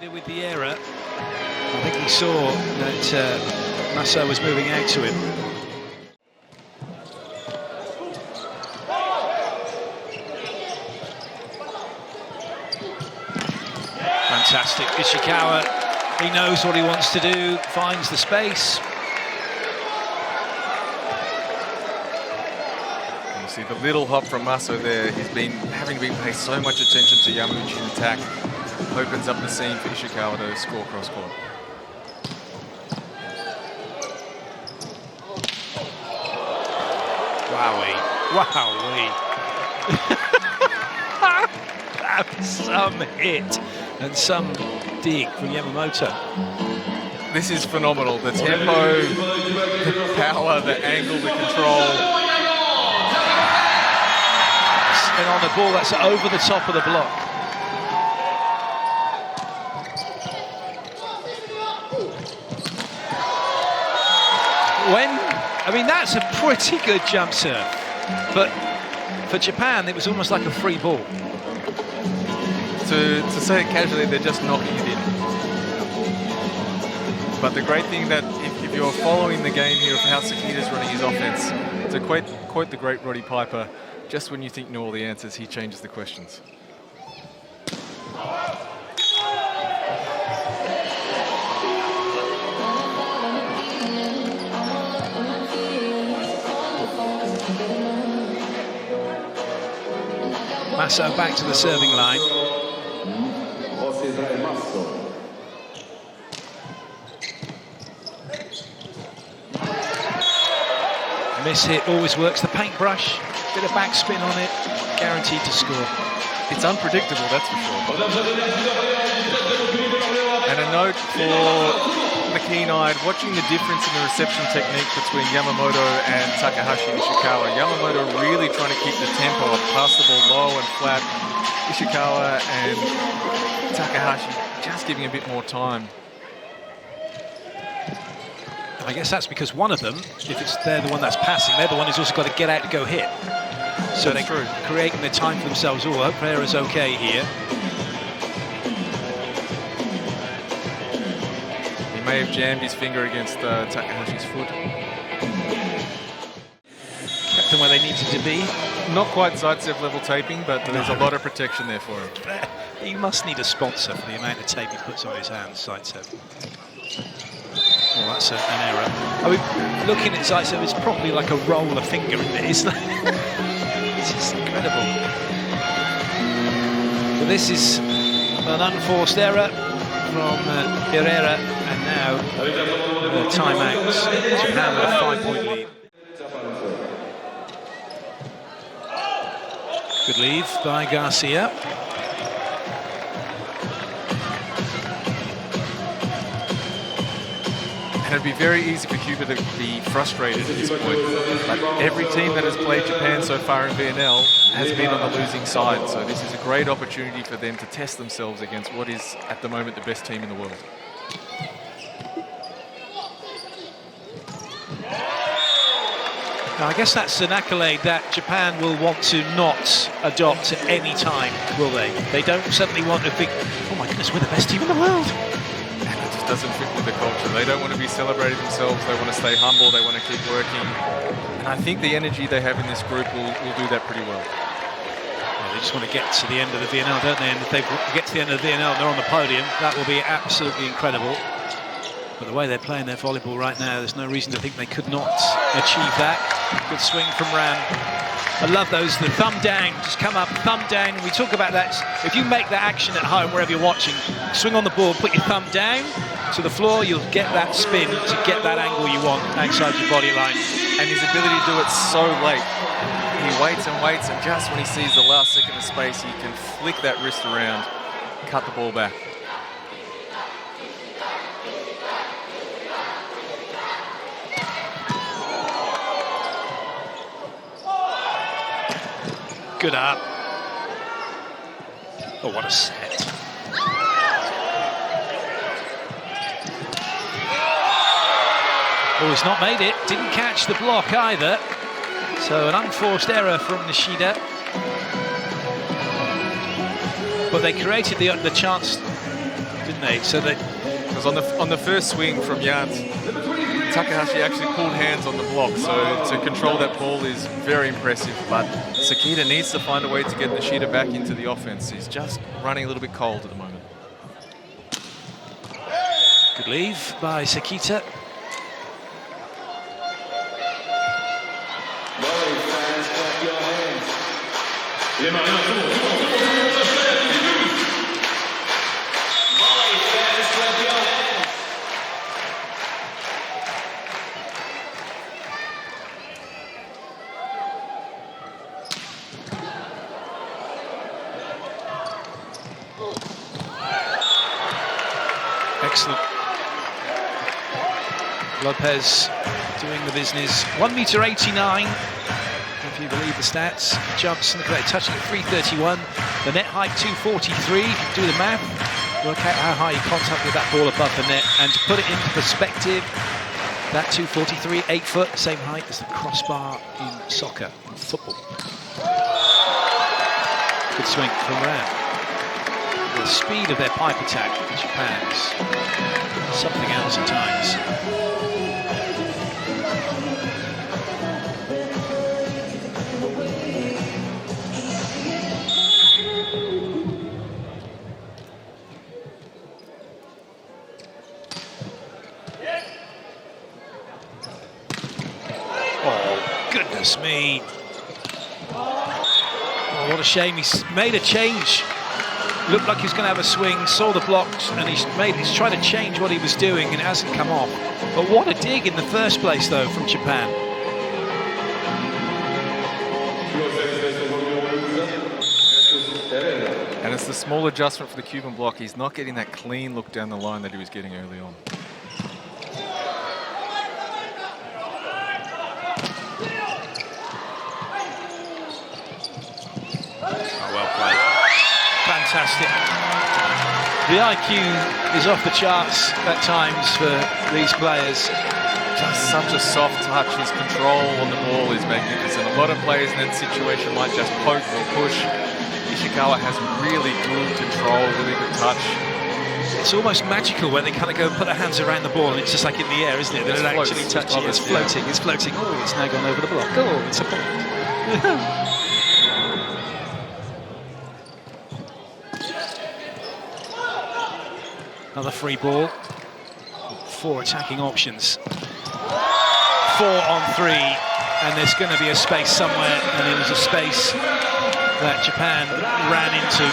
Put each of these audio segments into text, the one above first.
Nishida with the error. I think he saw that Masa was moving out to him. Fantastic. Ishikawa, he knows what he wants to do, finds the space. You see the little hop from Masa there. He's been having to pay so much attention to Yamauchi's attack. Opens up the seam for Ishikawa to score cross-court. Wowee. Wowee. That's some hit and some dig from Yamamoto. This is phenomenal. The tempo, the power, the angle, the control. And on the ball, that's over the top of the block. I mean, that's a pretty good jump serve, but for Japan, it was almost like a free ball. To say it casually, they're just knocking it in. But the great thing that if you're following the game here of how Sakita's running his offense, to quote the great Roddy Piper, just when you think you know all the answers, he changes the questions. Masso back to the serving line. Miss hit always works. The paintbrush, bit of backspin on it, guaranteed to score. It's unpredictable, that's for sure. And a note for the keen-eyed, watching the difference in the reception technique between Yamamoto and Takahashi Ishikawa. Yamamoto really trying to keep the tempo up, pass the ball low and flat. Ishikawa and Takahashi just giving a bit more time. I guess that's because one of them, if they're the one that's passing, they're the one who's also got to get out to go hit. So that's they're creating the time for themselves. Oh, hope Pereira's okay here. He may have jammed his finger against Takahashi's foot. Kept them where they needed to be. Not quite Zaitsev level taping, but there's a lot of protection there for him. He must need a sponsor for the amount of tape he puts on his hands, Zaitsev. Well, that's an error. I mean, looking at Zaitsev, it's probably like a roll of finger in it, isn't it? It's just incredible. But this is an unforced error from Pereira, and now timeouts. Japan with a 5-point lead. Good lead by Garcia. And it'd be very easy for Cuba to be frustrated at this point. But every team that has played Japan so far in VNL has been on the losing side. So this is a great opportunity for them to test themselves against what is, at the moment, the best team in the world. Now, I guess that's an accolade that Japan will want to not adopt at any time, will they? They don't suddenly want to think, oh my goodness, we're the best team in the world. Doesn't fit with the culture. They don't want to be celebrating themselves. They want to stay humble. They want to keep working. And I think the energy they have in this group will do that pretty well. They just want to get to the end of the VNL, don't they? And if they get to the end of the VNL and they're on the podium, that will be absolutely incredible. But the way they're playing their volleyball right now, there's no reason to think they could not achieve that. Good swing from Ram. I love those, the thumb down, just come up, thumb down. We talk about that. If you make that action at home, wherever you're watching, swing on the ball, put your thumb down to the floor, you'll get that spin to get that angle you want outside your body line. And his ability to do it so late. He waits and waits, and just when he sees the last second of space, he can flick that wrist around, cut the ball back. Good up. Oh, what a set. Oh, he's not made it. Didn't catch the block either. So an unforced error from Nishida. But they created the chance didn't they? So they... Because on the first swing from Yant, Takahashi actually pulled hands on the block, so to control that ball is very impressive, but Sekita needs to find a way to get Nishida back into the offense. He's just running a little bit cold at the moment. Good leave by Sekita. Volley fans, clap your hands. Volley fans, clap your hands. Excellent. Lopez doing the business. 1.89 m, if you believe the stats. Jumps, look at that, touching at 3.31. The net height 2.43. You can do the math. Work out how high you contact with that ball above the net. And to put it into perspective, that 2.43, 8 foot, same height as the crossbar in soccer, in football. Good swing from Ram. The speed of their pipe attack in Japan is something else at times. Oh, goodness me. Oh, what a shame. He's made a change. Looked like he was going to have a swing, saw the blocks, and he's trying to change what he was doing, and it hasn't come off. But what a dig in the first place, though, from Japan. And it's the small adjustment for the Cuban block. He's not getting that clean look down the line that he was getting early on. Fantastic. The IQ is off the charts at times for these players. Just such a soft touch. His control on the ball is magnificent. A lot of players in that situation might just poke or push. Ishikawa has really good control, really good touch. It's almost magical when they kind of go and put their hands around the ball, and it's just like in the air, isn't it? They don't actually touch it. It's floating. It's floating. Oh, it's now gone over the block. Oh, it's a point. Another free ball. 4 attacking options. 4 on 3, and there's going to be a space somewhere, and it was a space that Japan ran into.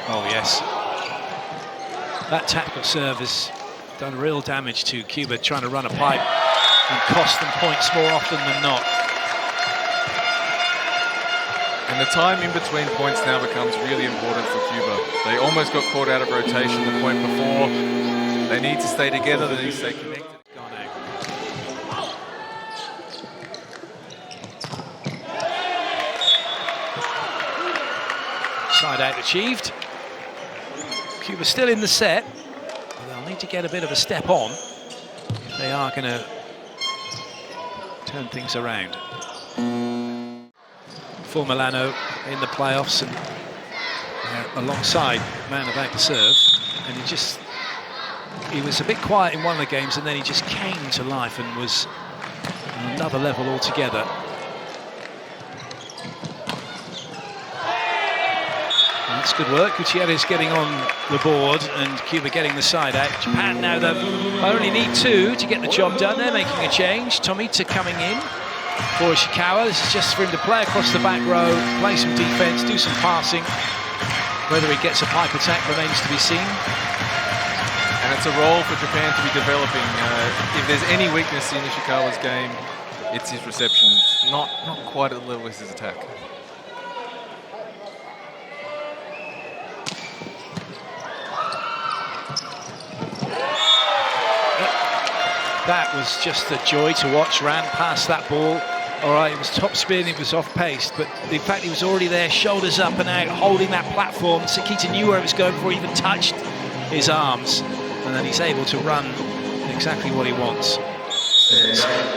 Oh yes, that tactical serve has done real damage to Cuba, trying to run a pipe and cost them points more often than not. And the time in between points now becomes really important for Cuba. They almost got caught out of rotation the point before. They need to stay together, they need to stay connected. Gone out. Side out achieved. Cuba still in the set. They'll need to get a bit of a step on if they are going to turn things around. For Milano in the playoffs and alongside man about to serve, and he was a bit quiet in one of the games, and then he just came to life and was on another level altogether. That's good work. Gutierrez getting on the board and Cuba getting the side out. Japan now, though, only need 2 to get the job done. They're making a change. Tomita coming in for Ishikawa. This is just for him to play across the back row, play some defense, do some passing. Whether he gets a pipe attack remains to be seen. And it's a role for Japan to be developing. If there's any weakness in Ishikawa's game, it's his reception. It's not quite at the level as his attack. That was just a joy to watch. Ran past that ball. All right, it was top spin, it was off pace, but the fact he was already there, shoulders up and out, holding that platform. Sekita knew where it was going before he even touched his arms, and then he's able to run exactly what he wants.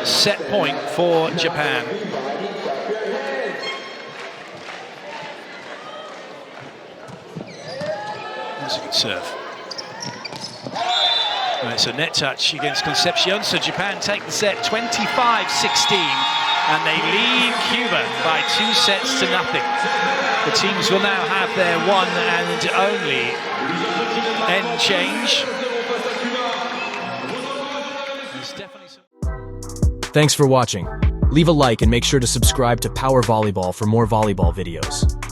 Set point for Japan. That's a good serve. Right, so net touch against Concepcion, so Japan take the set 25-16, and they lead Cuba by 2 sets to nothing. The teams will now have their one and only end change. Thanks for watching. Leave a like and make sure to subscribe to Power Volleyball for more volleyball videos.